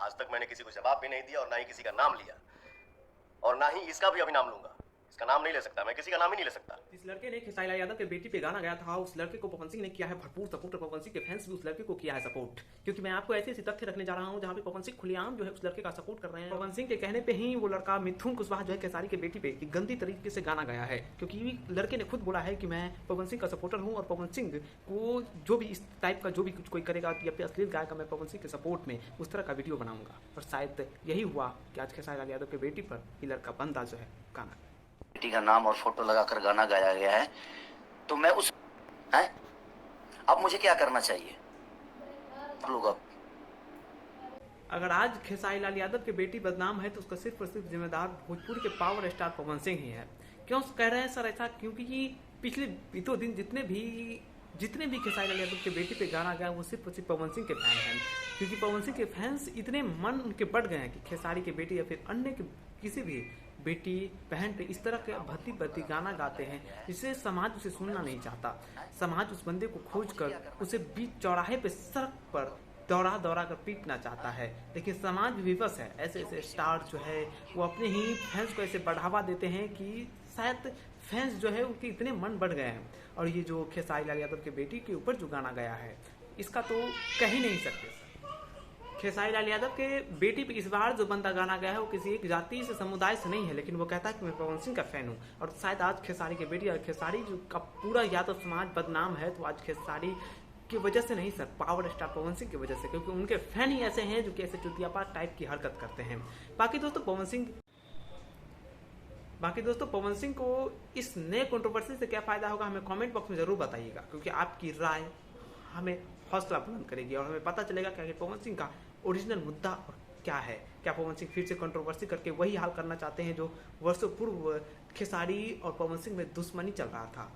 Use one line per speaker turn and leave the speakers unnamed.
आज तक मैंने किसी को जवाब भी नहीं दिया और ना ही किसी का नाम लिया, और ना ही इसका भी अभी नाम लूंगा। इसका नाम नहीं ले सकता, मैं किसी का नाम ही नहीं ले सकता।
इस लड़के ने खेसारी लाल यादव के बेटी पे गाना गाया था, उस लड़के को पवन सिंह ने किया है भरपूर सपोर्ट, और पवन सिंह के फैंस भी उस लड़के को किया है सपोर्ट। क्योंकि मैं आपको ऐसे तथ्य रखने जा रहा हूं जहां पे पवन सिंह खुलेआम जो है उस लड़के का सपोर्ट कर रहे हैं। पवन सिंह के कहने पे ही वो लड़का मिथुन कुशवाहा जो है खेसारी के बेटी पे गंदी तरीके से गाना गाया है, क्योंकि लड़के ने खुद बोला है कि मैं पवन सिंह का सपोर्टर हूँ और पवन सिंह को जो भी इस टाइप का जो भी कोई करेगा या फिर अश्लील गायक मैं पवन सिंह के सपोर्ट में उस तरह का वीडियो बनाऊंगा। और शायद यही हुआ कि आज खेसारी लाल यादव के बेटी पर ये लड़का बंदा जो है गाना,
बेटी का नाम और फोटो लगाकर गाना गाया गया है, तो मैं उस है अब मुझे क्या करना चाहिए लोग? अब
अगर आज खेसारी लाल यादव की बेटी बदनाम है तो उसका सिर्फ और सिर्फ जिम्मेदार भोजपुरी के पावर स्टार पवन सिंह ही है। क्यों कह रहे हैं सर ऐसा? क्योंकि ये पिछले बीतों दिन जितने भी खेसारी लाल यादव के बेटी पे गाना गया वो सिर्फ और सिर्फ पवन सिंह के फैन हैं। क्योंकि पवन सिंह के फैंस इतने मन उनके बढ़ गए हैं कि खेसारी की बेटी या फिर अन्य के किसी भी बेटी बहन पे इस तरह के भद्दी गाना गाते हैं जिससे समाज उसे सुनना नहीं चाहता। समाज उस बंदे को खोज कर उसे बीच चौराहे पे सड़क पर दौड़ा कर पीटना चाहता है, लेकिन समाज विवश है। ऐसे ऐसे स्टार जो है वो अपने ही फैंस को ऐसे बढ़ावा देते हैं कि शायद फैंस जो है उनके इतने मन बढ़ गए हैं। और ये जो खेसारी लाल यादव के बेटी के ऊपर जो गाना गाया है इसका तो कह ही नहीं सकते। खेसारी लाल यादव के बेटी पे इस बार जो बंदा गाना गया है वो किसी एक जाति से समुदाय से नहीं है, लेकिन वो कहता है कि मैं पवन सिंह का फैन हूँ। और शायद आज खेसारी की बेटी और खेसारी जो का पूरा यादव समाज बदनाम है तो आज खेसारी की वजह से नहीं sir, power star Pawan Singh की वजह से, क्योंकि उनके फैन ही ऐसे हैं जो कि ऐसे चुतियापा टाइप की हरकत करते हैं। बाकी दोस्तों पवन सिंह को इस नए कंट्रोवर्सी से क्या फायदा होगा हमें कमेंट बॉक्स में जरूर बताइएगा, क्योंकि आपकी राय हमें हौसला बुलंद करेगी और हमें पता चलेगा कि पवन सिंह का ओरिजिनल मुद्दा और क्या है। क्या पवन सिंह फिर से कंट्रोवर्सी करके वही हाल करना चाहते हैं जो वर्षों पूर्व खेसारी और पवन सिंह में दुश्मनी चल रहा था?